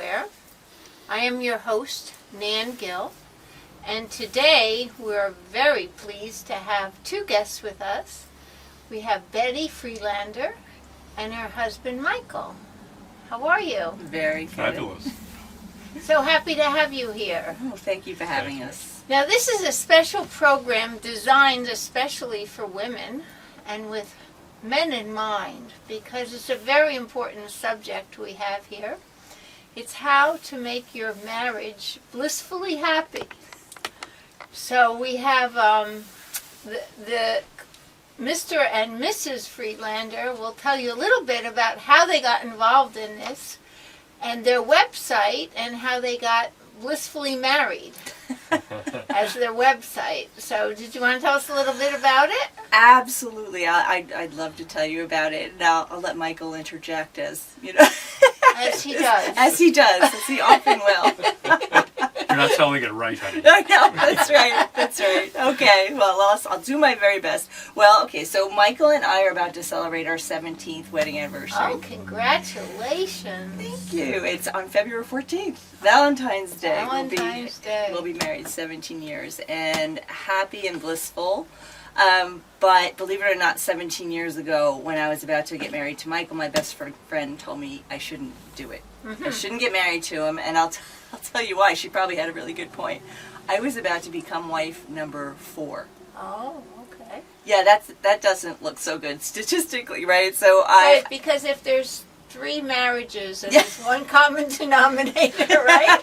Anywhere. I am your host, Nan Gill, and today we're very pleased to have two guests with us. We have Bette Friedlander and her husband, Michael. How are you? Very good. Fabulous. So happy to have you here. Oh, thank you for having us. Now, this is a special program designed especially for women and with men in mind, because it's a very important subject we have here. It's how to make your marriage blissfully happy. So we have the Mr. and Mrs. Friedlander will tell you a little bit about how they got involved in this and their website and how they got blissfully married as their website. So did you want to tell us a little bit about it? Absolutely. I'd love to tell you about it. And I'll let Michael interject as, you know. As he does. As he does. As he often will. You're not telling it right, honey. No, that's right. That's right. Okay, well, I'll do my very best. Well, okay, so Michael and I are about to celebrate our 17th wedding anniversary. Oh, congratulations. Thank you. It's on February 14th, Valentine's Day. Valentine's Day. We'll be married 17 years and happy and blissful. But believe it or not, 17 years ago, when I was about to get married to Michael, my best friend told me I shouldn't do it. I shouldn't get married to him, and I'll tell you why. She probably had a really good point. I was about to become wife number 4. Oh, okay. Yeah, that doesn't look so good statistically, right? So Right, because if there's 3 marriages and there's one common denominator, right?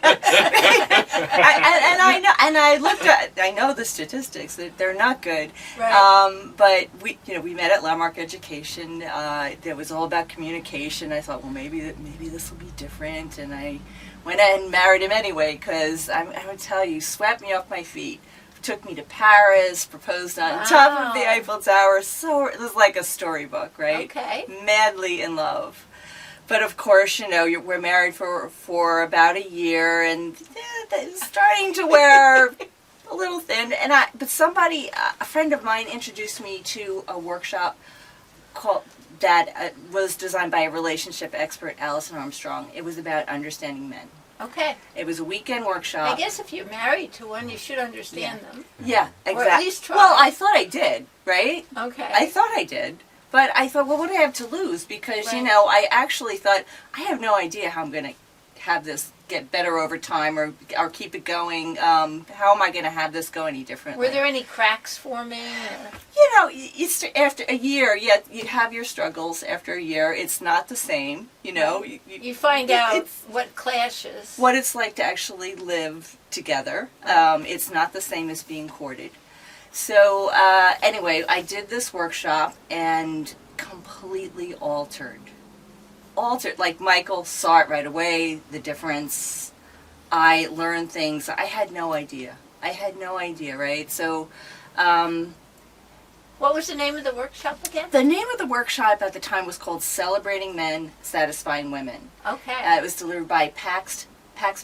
I know the statistics. They're not good. Right. But we met at Landmark Education. It was all about communication. I thought, well, maybe this will be different, and I went ahead and married him anyway. Because I would tell you, swept me off my feet. Took me to Paris, proposed on top of the Eiffel Tower. So it was like a storybook, right? Okay. Madly in love. But of course, we're married for about a year, and it's starting to wear a little thin. But somebody, a friend of mine, introduced me to a workshop that was designed by a relationship expert, Allison Armstrong. It was about understanding men. Okay. It was a weekend workshop. I guess if you're married to one, you should understand them. Yeah, exactly. Or at least try. Well, I thought I did, right? Okay. I thought I did. But I thought, well, what do I have to lose? Because, Right. I actually thought, I have no idea how I'm going to have this get better over time or keep it going. How am I going to have this go any differently? Were there any cracks forming? After a year, you have your struggles after a year. It's not the same, You find out what clashes. what it's like to actually live together. It's not the same as being courted. So anyway, I did this workshop and completely altered. Like Michael saw it right away, the difference. I learned things. I had no idea, right? So What was the name of the workshop again? the name of the workshop at the time was called Celebrating Men, Satisfying Women. Okay. It was delivered by PAX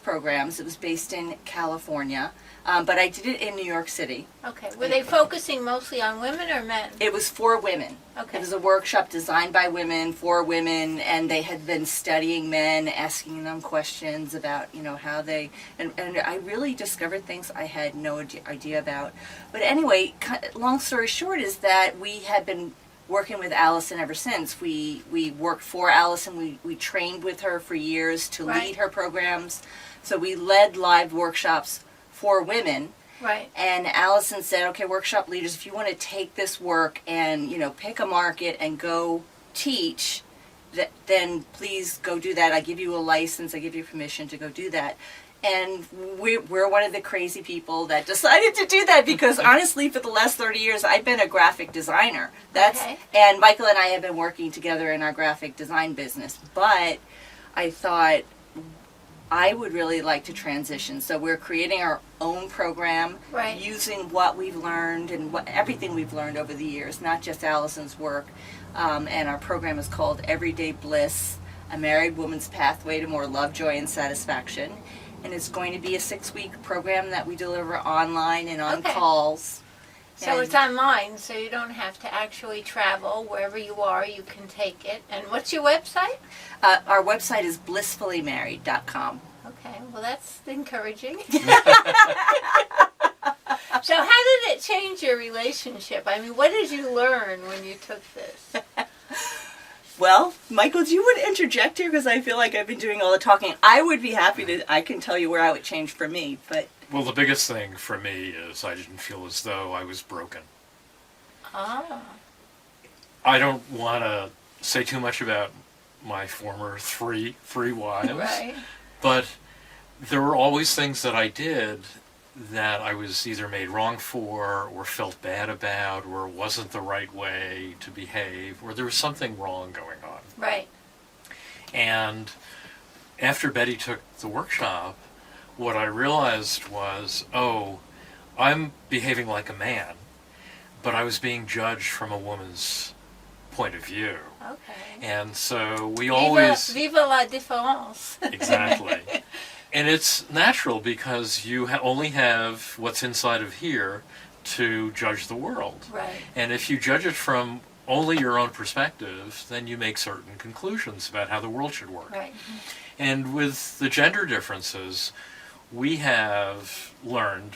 Programs. It was based in California. But I did it in New York City. Okay. Were they focusing mostly on women or men? It was for women. Okay. It was a workshop designed by women, for women, and they had been studying men, asking them questions about, how they, and I really discovered things I had no idea about. But anyway, long story short is that we had been working with Allison ever since. We worked for Allison. We trained with her for years to lead her programs. So we led live workshops for women. Right. And Allison said, okay, workshop leaders, if you want to take this work and, pick a market and go teach, then please go do that. I give you a license. I give you permission to go do that. And we're one of the crazy people that decided to do that because honestly, for the last 30 years, I've been a graphic designer. And Michael and I have been working together in our graphic design business. But I thought I would really like to transition. So we're creating our own program using what we've learned and everything we've learned over the years, not just Allison's work. And our program is called Everyday Bliss, A Married Woman's Pathway to More Love, Joy, and Satisfaction. And it's going to be a 6-week program that we deliver online and on calls. So And- it's online, so you don't have to actually travel. Wherever you are, you can take it. And what's your website? Our website is blissfullymarried.com. Okay, well that's encouraging. So how did it change your relationship? I mean, what did you learn when you took this? Well, Michael, do you want to interject here? Because I feel like I've been doing all the talking. I would be happy to, I can tell you where how it changed for me, but... Well, the biggest thing for me is I didn't feel as though I was broken. Ah, I don't want to say too much about my former three wives, right. but there were always things that I did that I was either made wrong for or felt bad about or wasn't the right way to behave or there was something wrong going on. Right. And after Betty took the workshop, what I realized was, oh, I'm behaving like a man, but I was being judged from a woman's point of view. Okay. And so we always... Viva la différence. Exactly. And it's natural because you only have what's inside of here to judge the world. Right. And if you judge it from only your own perspective, then you make certain conclusions about how the world should work. Right. And with the gender differences, we have learned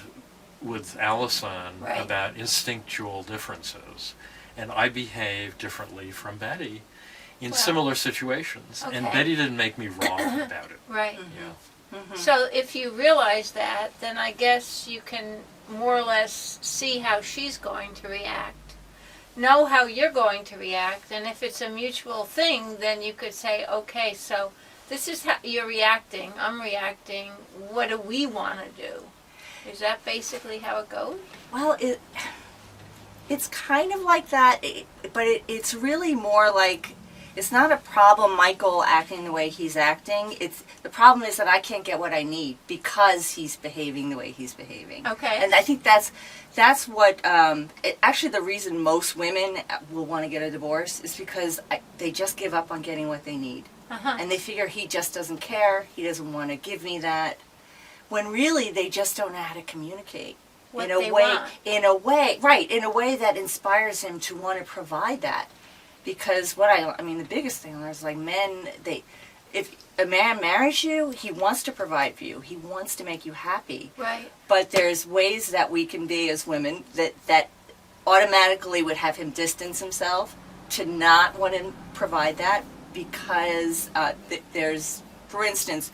with Allison Right. about instinctual differences. And I behave differently from Betty in Well, similar situations. And okay. Betty didn't make me wrong about it. Right. Yeah. So if you realize that, then I guess you can more or less see how she's going to react, know how you're going to react, and if it's a mutual thing, then you could say, okay, so this is how you're reacting, I'm reacting, what do we want to do? Is that basically how it goes? Well, it's kind of like that, but it's really more like, it's not a problem Michael acting the way he's acting. The problem is that I can't get what I need because he's behaving the way he's behaving. Okay. And I think that's what, actually the reason most women will want to get a divorce is because they just give up on getting what they need. Uh-huh. And they figure he just doesn't care, he doesn't want to give me that. When really they just don't know how to communicate. What in a they way, want. in a way that inspires him to want to provide that. Because I mean, the biggest thing is like men, if a man marries you, he wants to provide for you. He wants to make you happy. Right. But there's ways that we can be as women that automatically would have him distance himself to not want to provide that because there's, for instance,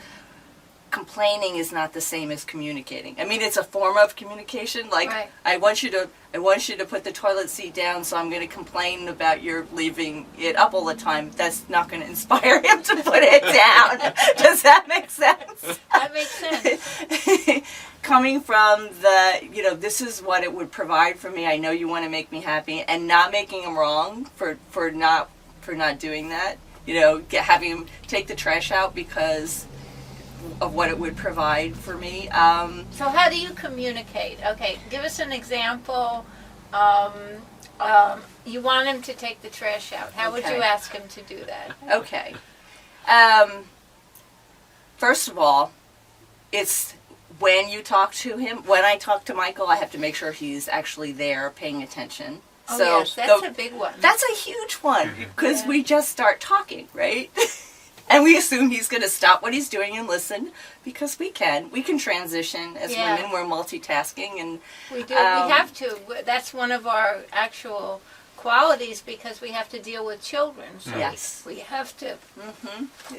complaining is not the same as communicating. I mean, it's a form of communication. Like, Right. I want you to put the toilet seat down, so I'm going to complain about your leaving it up all the time. That's not going to inspire him to put it down. Does that make sense? That makes sense. Coming from this is what it would provide for me. I know you want to make me happy, and not making him wrong for not doing that. Having him take the trash out because of what it would provide for me. So how do you communicate? Okay, give us an example. You want him to take the trash out. How would Okay. you ask him to do that? Okay. First of all, it's when you talk to him. When I talk to Michael, I have to make sure he's actually there, paying attention. Oh, So yes, that's a big one. that's a huge one because Yeah. we just start talking, right? And we assume he's going to stop what he's doing and listen because we can transition as Yeah. women. We're multitasking and We do. We have to. That's one of our actual qualities because we have to deal with children. So Yes. we have to.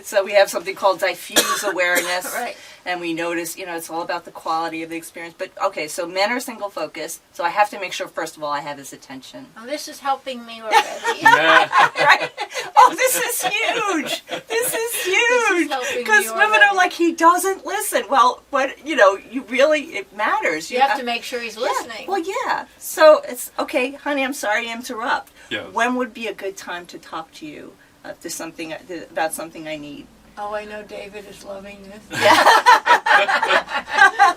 so we have something called diffuse awareness. Right. And we notice, it's all about the quality of the experience. But okay, so men are single focused. So I have to make sure, first of all, I have his attention. Oh, this is helping me already. Right? Oh, this is huge. This is huge. helping Because me women already. are like, he doesn't listen. Well, but you really, it matters. You have to make sure he's Yeah. listening. Well, yeah. So it's okay, honey. I'm sorry to interrupt. Yeah. When would be a good time to talk to you about something I need? Oh, I know David is loving this. Yeah.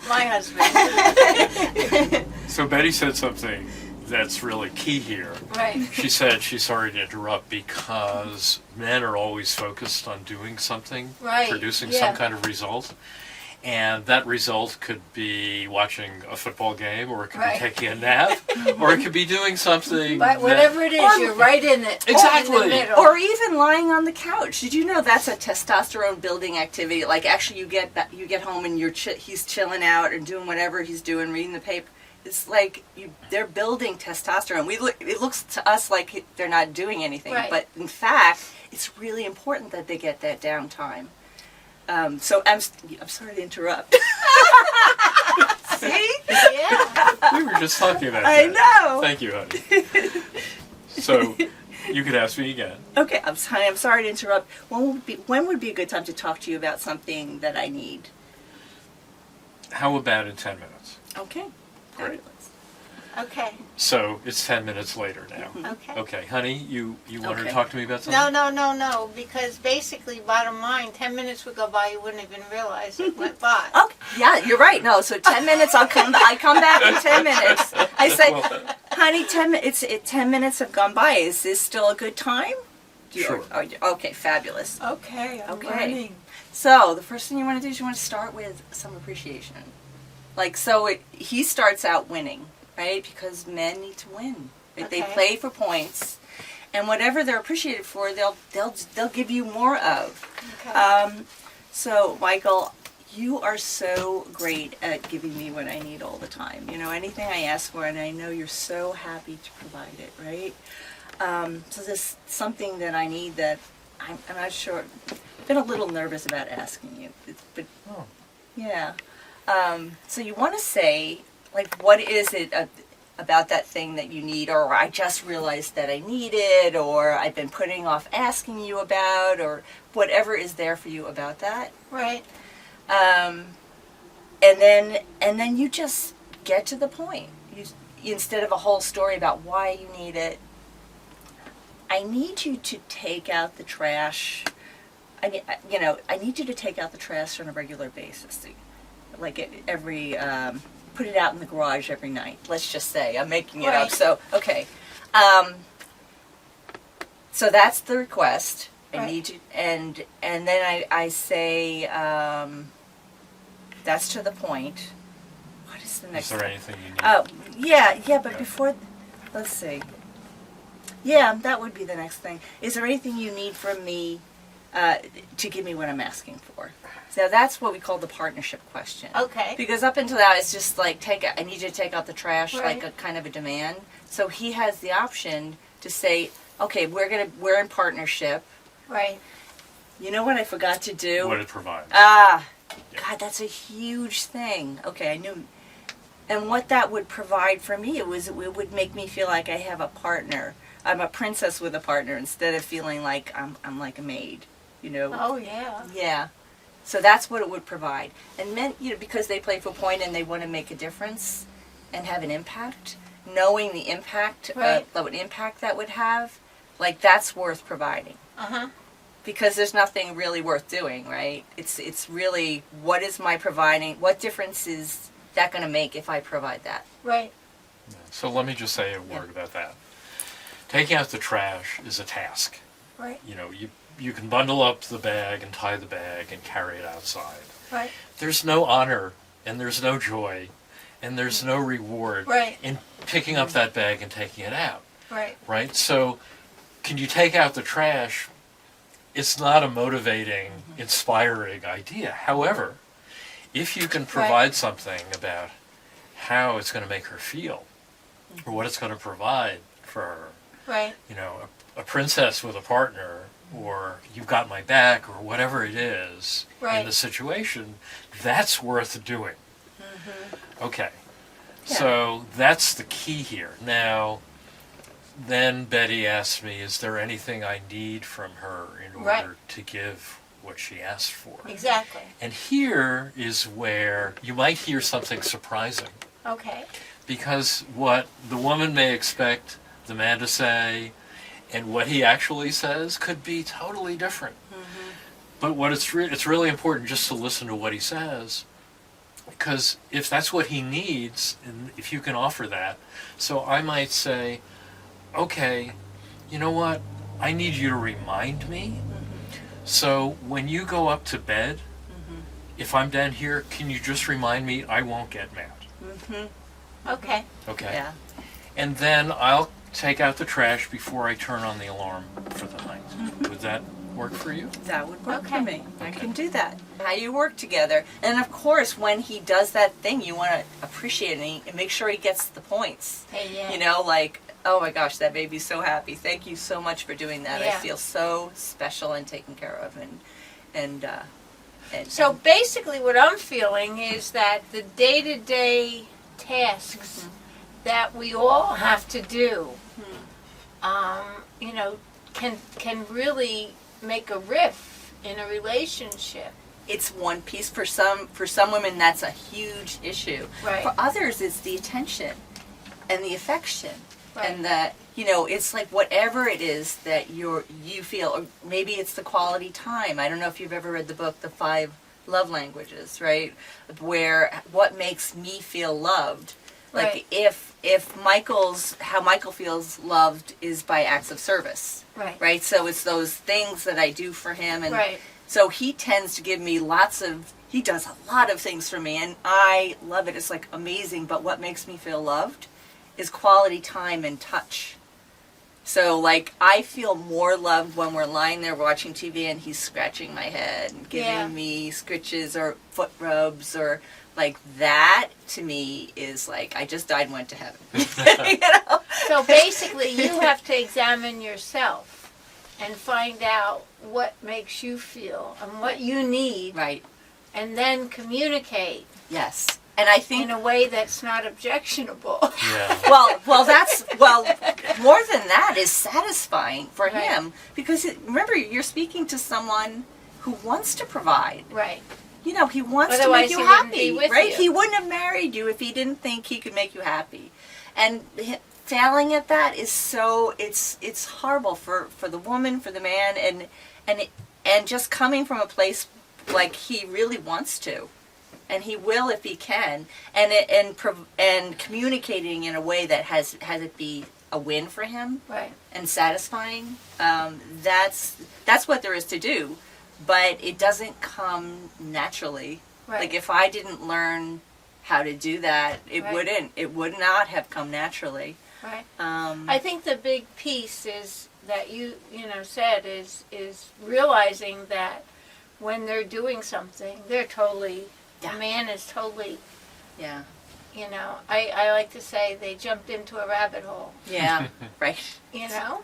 My husband. So Betty said something that's really key here. Right. She said she's sorry to interrupt because men are always focused on doing something, Right, producing yeah. some kind of result. And that result could be watching a football game, or it could Right. be taking a nap, or it could be doing something. But whatever it is, you're right in it. Exactly. In the middle. Or even lying on the couch. Did you know that's a testosterone building activity? Like actually, you get home and he's chilling out and doing whatever he's doing, reading the paper. It's like they're building testosterone. It looks to us like they're not doing anything, Right. but in fact, it's really important that they get that downtime. So I'm sorry to interrupt. See? Yeah. We were just talking about I that. know. Thank you, honey. So, you could ask me again. Okay, I'm sorry to interrupt. When would be a good time to talk to you about something that I need? How about in 10 minutes? Okay. Great. Fabulous. Okay. So, it's 10 minutes later now. Okay. Okay, honey, you wanted Okay. to talk to me about something? No, because basically, bottom line, 10 minutes would go by, you wouldn't even realize it went by. Okay. Yeah, you're right. No, so 10 minutes. I come back in 10 minutes. I say, Well, honey, 10 minutes have gone by. Is this still a good time? Sure. Okay, fabulous. Okay, I'm Okay. learning. So the first thing you want to do is you want to start with some appreciation. Like he starts out winning, right? Because men need to win. Right? They Okay. play for points, and whatever they're appreciated for, they'll give you more of. Okay. So Michael, you are so great at giving me what I need all the time. You know, anything I ask for, and I know you're so happy to provide it, right? So this something that I need that I'm not sure. I've been a little nervous about asking you, but Oh. yeah. So you want to say, like, what is it about that thing that you need, or I just realized that I need it, or I've been putting off asking you about, or whatever is there for you about that. Right. And then you just get to the point. Instead of a whole story about why you need it, I need you to take out the trash. I need you to take out the trash on a regular basis. Like put it out in the garage every night. Let's just say I'm making it up. Right. So okay, so that's the request. I Right. need you, and then I say that's to the point. What is the next? Is there anything you need? Oh, yeah, but Yeah. before, let's see. Yeah, that would be the next thing. Is there anything you need from me to give me what I'm asking for? So that's what we call the partnership question. Okay. Because up until now, it's just like, I need you to take out the trash, Right. like a kind of a demand. So he has the option to say, okay, we're in partnership. Right. You know what I forgot to do? What it provides. Ah, Yeah. God, that's a huge thing. Okay, I knew. And what that would provide for me, it would make me feel like I have a partner. I'm a princess with a partner instead of feeling like I'm like a maid, you know. Oh, yeah. Yeah. So that's what it would provide. And men, because they play for point and they want to make a difference and have an impact, knowing the impact, Right. what impact that would have, like that's worth providing. Uh-huh. Because there's nothing really worth doing, right? It's really, what is my providing, what difference is that going to make if I provide that? Right. So let me just say a word about that. Taking out the trash is a task. Right. You can bundle up the bag and tie the bag and carry it outside. Right. There's no honor and there's no joy and there's no reward Right. in picking up that bag and taking it out, Right. right? So can you take out the trash? It's not a motivating, inspiring idea. However, if you can provide something about how it's going to make her feel or what it's going to provide for her, Right. a princess with a partner, or you've got my back, or whatever it is in Right. the situation, that's worth doing. Okay. Yeah. So that's the key here. Now, then Betty asked me, is there anything I need from her in order Right. to give what she asked for? Exactly. And here is where you might hear something surprising. Okay. Because what the woman may expect the man to say and what he actually says could be totally different. But what it's really important just to listen to what he says, because if that's what he needs, and if you can offer that, so I might say, okay, you know what, I need you to remind me. So when you go up to bed, if I'm done here, can you just remind me? I won't get mad. Okay. Okay. Yeah. And then I'll take out the trash before I turn on the alarm for the night. Would that work for you? That would work Okay. for me. I Okay. can do that. How you work together. And of course, when he does that thing, you want to appreciate it and make sure he gets the points. Hey, yeah. You know, like, oh my gosh, that made me so happy. Thank you so much for doing that. I Yeah. feel so special and taken care of. And So basically what I'm feeling is that the day-to-day tasks that we all have to do, you know, can really make a rift in a relationship. it's one piece. For some women, that's a huge issue. Right. For others, it's the attention and the affection. Right. And that, you know, it's like whatever it is that you feel, or maybe it's the quality time. I don't know if you've ever read the book, The 5 Love Languages, right? Where what makes me feel loved. Like Right. if how Michael feels loved is by acts of service. Right. Right? So it's those things that I do for him, and Right. so he tends to give me he does a lot of things for me, and I love it. It's like amazing, but what makes me feel loved is quality time and touch. So like I feel more loved when we're lying there watching TV and he's scratching my head and giving Yeah. me scritches or foot rubs, or like that to me is like I just died and went to heaven. You know? So basically you have to examine yourself and find out what makes you feel and what you need, Right. and then communicate Yes. And I think in a way that's not objectionable. Yeah. well, more than that is satisfying for Right. him, because remember, you're speaking to someone who wants to provide. Right. You know, he wants Otherwise to he make you wouldn't be happy, with right? you. He wouldn't have married you if he didn't think he could make you happy. And failing at that is so it's horrible for the woman, for the man, and just coming from a place like he really wants to. And he will if he can, and communicating in a way that has it be a win for him Right. and satisfying. That's what there is to do, but it doesn't come naturally. Right. Like if I didn't learn how to do that, it Right. would not have come naturally. Right. Um, I think the big piece is that you said is realizing that when they're doing something, they're totally, Yeah. the man is totally, yeah, I like to say they jumped into a rabbit hole, yeah, right.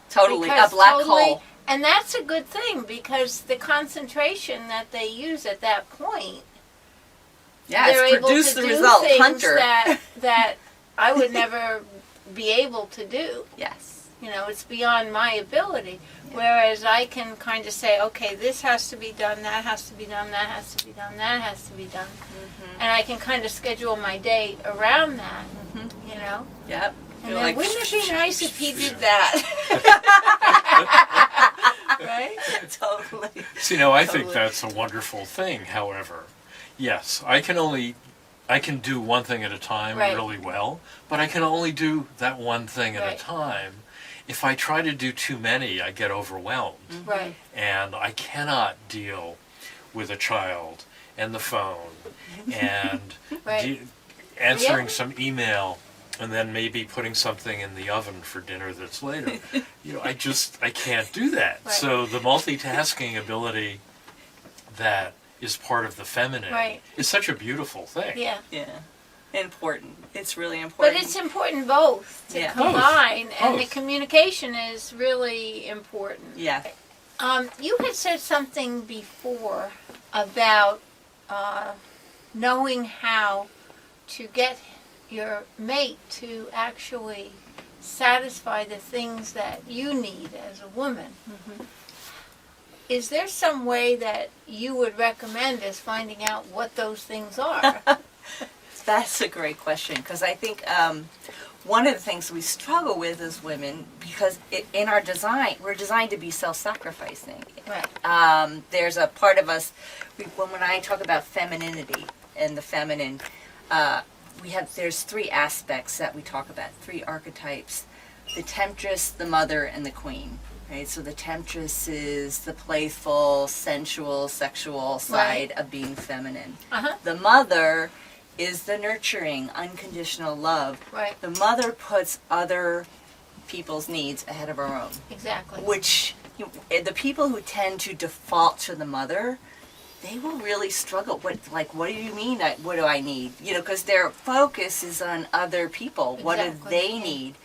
Totally, Because a black hole. And that's a good thing, because the concentration that they use at that point, Yeah, they're it's able produced to the do result, things Hunter. that I would never be able to do. Yes. It's beyond my ability. Yeah. Whereas I can kind of say, okay, this has to be done, that has to be done, that has to be done, that has to be done. Mm-hmm. And I can kind of schedule my day around that, Yep. And You're then like, wouldn't it be nice if he did that? Right? totally. See, now I think Totally. that's a wonderful thing. However, yes, I can do one thing at a time Right. really well, but I can only do that one thing at Right. a time. If I try to do too many, I get overwhelmed, Right. and I cannot deal with a child and the phone and Right. answering Yeah. some email and then maybe putting something in the oven for dinner that's later. I can't do that. Right. So the multitasking ability that is part of the feminine Right. is such a beautiful thing. Yeah. Yeah. Important. It's really But important. it's important both to Yeah. combine, and the Both. communication is really important. Yeah. You had said something before about knowing how to get your mate to actually satisfy the things that you need as a woman. Mm-hmm. Is there some way that you would recommend as finding out what those things are? That's a great question, because I think one of the things we struggle with as women, because in our design, we're designed to be self-sacrificing. Right. There's a part of us, when I talk about femininity and the feminine, there's 3 aspects that we talk about, 3 archetypes: the temptress, the mother, and the queen. right? So the temptress is the playful, sensual, sexual side of being feminine. Uh-huh. The mother is the nurturing, unconditional love. Right. The mother puts other people's needs ahead of our own. Exactly. Which, the people who tend to default to the mother, they will really struggle. What do you mean? What do I need? Because their focus is on other people. What do Exactly. they need?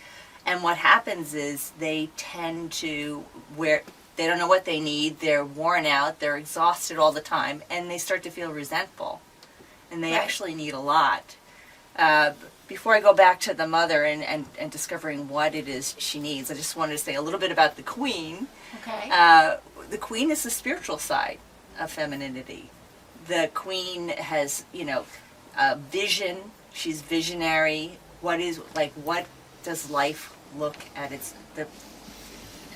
And what happens is they tend to they don't know what they need. They're worn out. They're exhausted all the time, and they start to feel resentful. And they Right. actually need a lot. Before I go back to the mother and discovering what it is she needs, I just wanted to say a little bit about the queen. Okay. The queen is the spiritual side of femininity. The queen has, a vision. She's visionary. What does life look at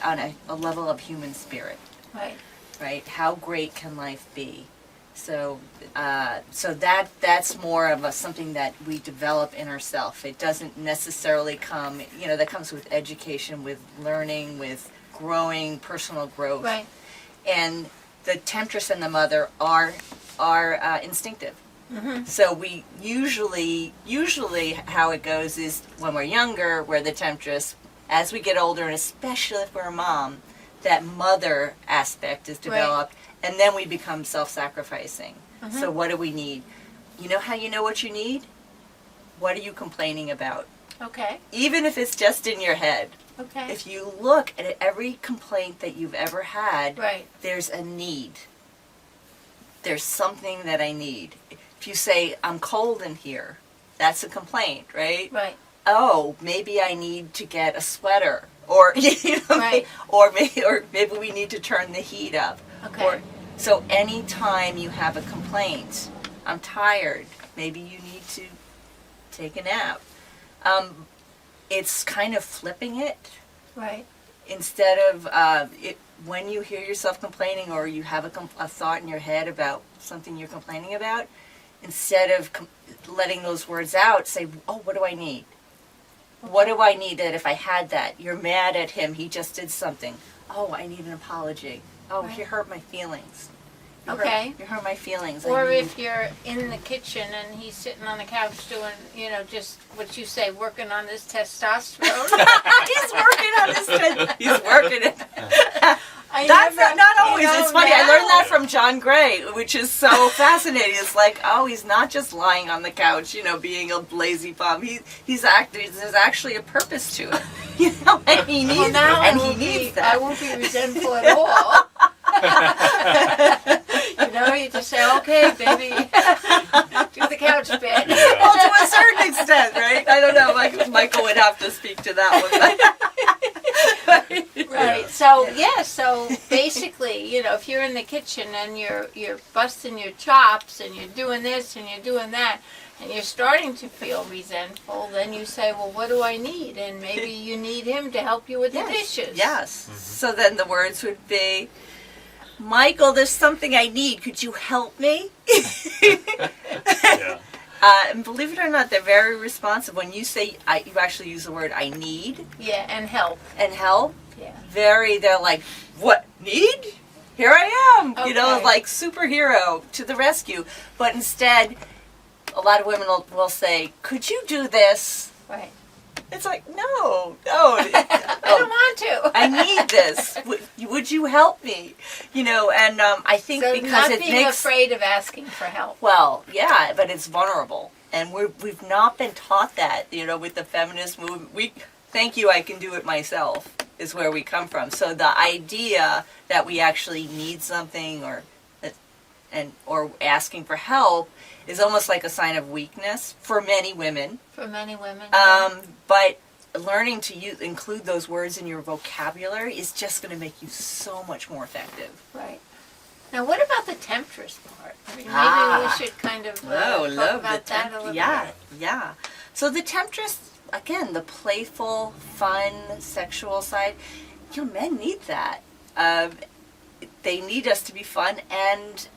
on a level of human spirit, Right. right? How great can life be? So that's more of something that we develop in ourselves. It doesn't necessarily come, that comes with education, with learning, with growing, personal growth. Right. And the temptress and the mother are instinctive. Mm-hmm. So we usually how it goes is when we're younger, we're the temptress. As we get older, and especially if we're a mom, that mother aspect is developed, and then we become self-sacrificing. Mm-hmm. So what do we need? You know how you know what you need? What are you complaining about? Okay. Even if it's just in your head. Okay. If you look at every complaint that you've ever had, Right. there's a need. There's something that I need. If you say, I'm cold in here, that's a complaint, right? Right. Oh, maybe I need to get a sweater. Or, Right. or maybe we need to turn the heat up. Okay. So anytime you have a complaint, I'm tired, maybe you need to take a nap. It's kind of flipping it. Right. Instead of when you hear yourself complaining or you have a thought in your head about something you're complaining about, instead of letting those words out, say, oh, what do I need? What do I need that if I had that? You're mad at him, he just did something. Oh, I need an apology. Oh, Right. he hurt my feelings. Okay. You hurt my feelings. Or if you're in the kitchen and he's sitting on the couch doing, just what you say, working on his testosterone. He's working on his he's working it. That's never- not always. It's funny. I now- learned that from John Gray, which is so fascinating. It's like, oh, he's not just lying on the couch, being a lazy bum. There's actually a purpose to it, and he needs Well, now and I he won't needs be, that. I won't be resentful at all. You just say, okay, baby, do the couch bit. Well, to a certain extent, right? I don't know. Michael would have to speak to that one. Right. So so basically, if you're in the kitchen and you're busting your chops and you're doing this and you're doing that and you're starting to feel resentful, then you say, well, what do I need? And maybe you need him to help you with the dishes. Yes. Mm-hmm. So then the words would be, Michael, there's something I need. Could you help me? Yeah. And believe it or not, they're very responsive. When you say, you actually use the word I need Yeah, and help. and help, Yeah. they're like, what, need? Here I am, Okay. like superhero to the rescue. But instead, a lot of women will say, could you do this? Right. It's like, no. I don't want to. I need this. Would you help me? And I think So because not it being makes... afraid of asking for help. Well, yeah, but it's vulnerable. And we've not been taught that, with the feminist movement. Thank you, I can do it myself, is where we come from. So the idea that we actually need something or asking for help is almost like a sign of weakness for many women. For many women. But learning to include those words in your vocabulary is just going to make you so much more effective. Right. Now, what about the temptress part? Maybe we should kind of talk about that a little bit. Yeah. So the temptress, again, the playful, fun, sexual side, men need that. They need us to be fun, and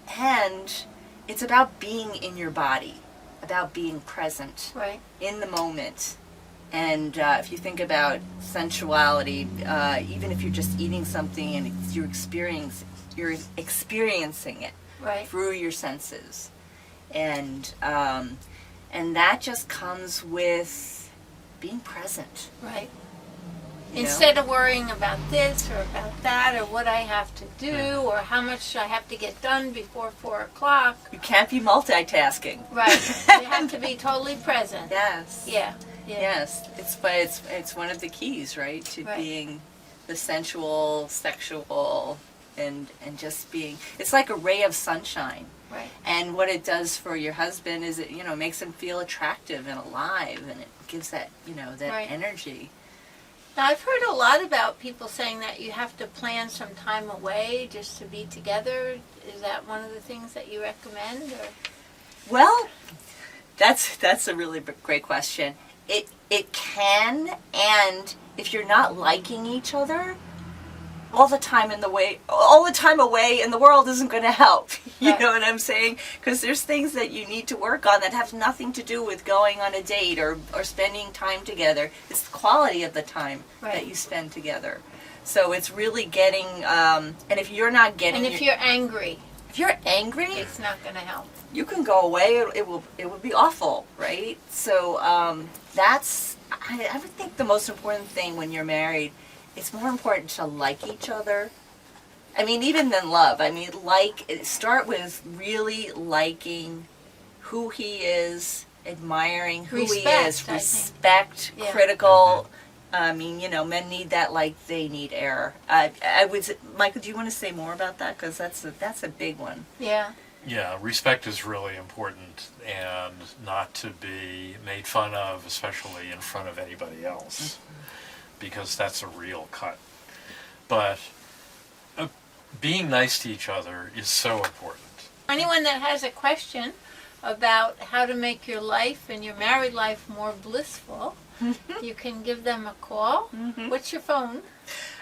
it's about being in your body, about being present Right. in the moment. And if you think about sensuality, even if you're just eating something and you're experiencing it Right. through your senses, and that just comes with being present. Right. you know? Instead of worrying about this or about that or what I have to do or how much I have to get done before 4 o'clock. You can't be multitasking. Right. You have to be totally present. Yes. Yeah. Yeah. Yes. It's one of the keys, right, to Right. being the sensual, sexual, and just being. It's like a ray of sunshine. Right. And what it does for your husband is it, makes him feel attractive and alive, and it gives that, that Right. energy. Now, I've heard a lot about people saying that you have to plan some time away just to be together. Is that one of the things that you recommend? Or? Well, that's a really great question. It can, and if you're not liking each other, all the time away in the world isn't going to help. You Right. know what I'm saying? Because there's things that you need to work on that have nothing to do with going on a date or spending time together. It's the quality of the time Right. that you spend together. So it's really getting, and if you're not getting, And if you're angry, if you're angry, it's not going to help. you can go away. It will be awful, right? So I would think the most important thing when you're married. It's more important to like each other. I mean, even than love. I mean, start with really liking who he is, admiring who he Respect, is, I think. respect, Yeah. critical. I mean, men need that like they need air. I would, Michael, do you want to say more about that? Because that's a big one. Yeah. Yeah, respect is really important, and not to be made fun of, especially in front of anybody else, because that's a real cut. But being nice to each other is so important. Anyone that has a question about how to make your life and your married life more blissful, you can give them a call. What's your phone?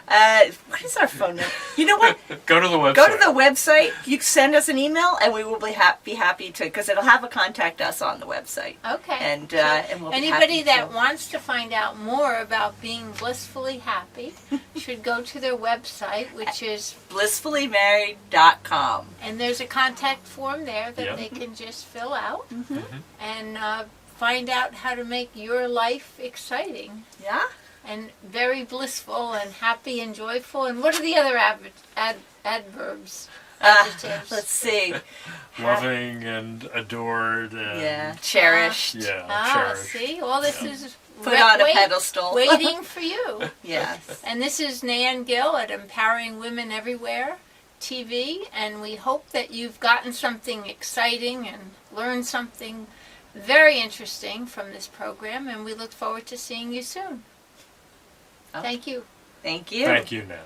What is our phone number? You know what? Go to the website. Go to the website. You send us an email, and we will be happy to, because it'll have a contact us on the website. Okay. And we'll be Anybody happy that to. wants to find out more about being blissfully happy should go to their website, which is, blissfullymarried.com. and there's a contact form there that Yeah. they can just fill out and find out how to make your life exciting Yeah. and very blissful and happy and joyful. And what are the other adverbs? Adjectives. Let's see. Loving and adored and Yeah. Cherished. cherished. See, all this is Put on a pedestal. waiting for you. Yes. And this is Nan Gill at Empowering Women Everywhere TV, and we hope that you've gotten something exciting and learned something very interesting from this program, and we look forward to seeing you soon. Oh. Thank you. Thank you. Thank you, Nan.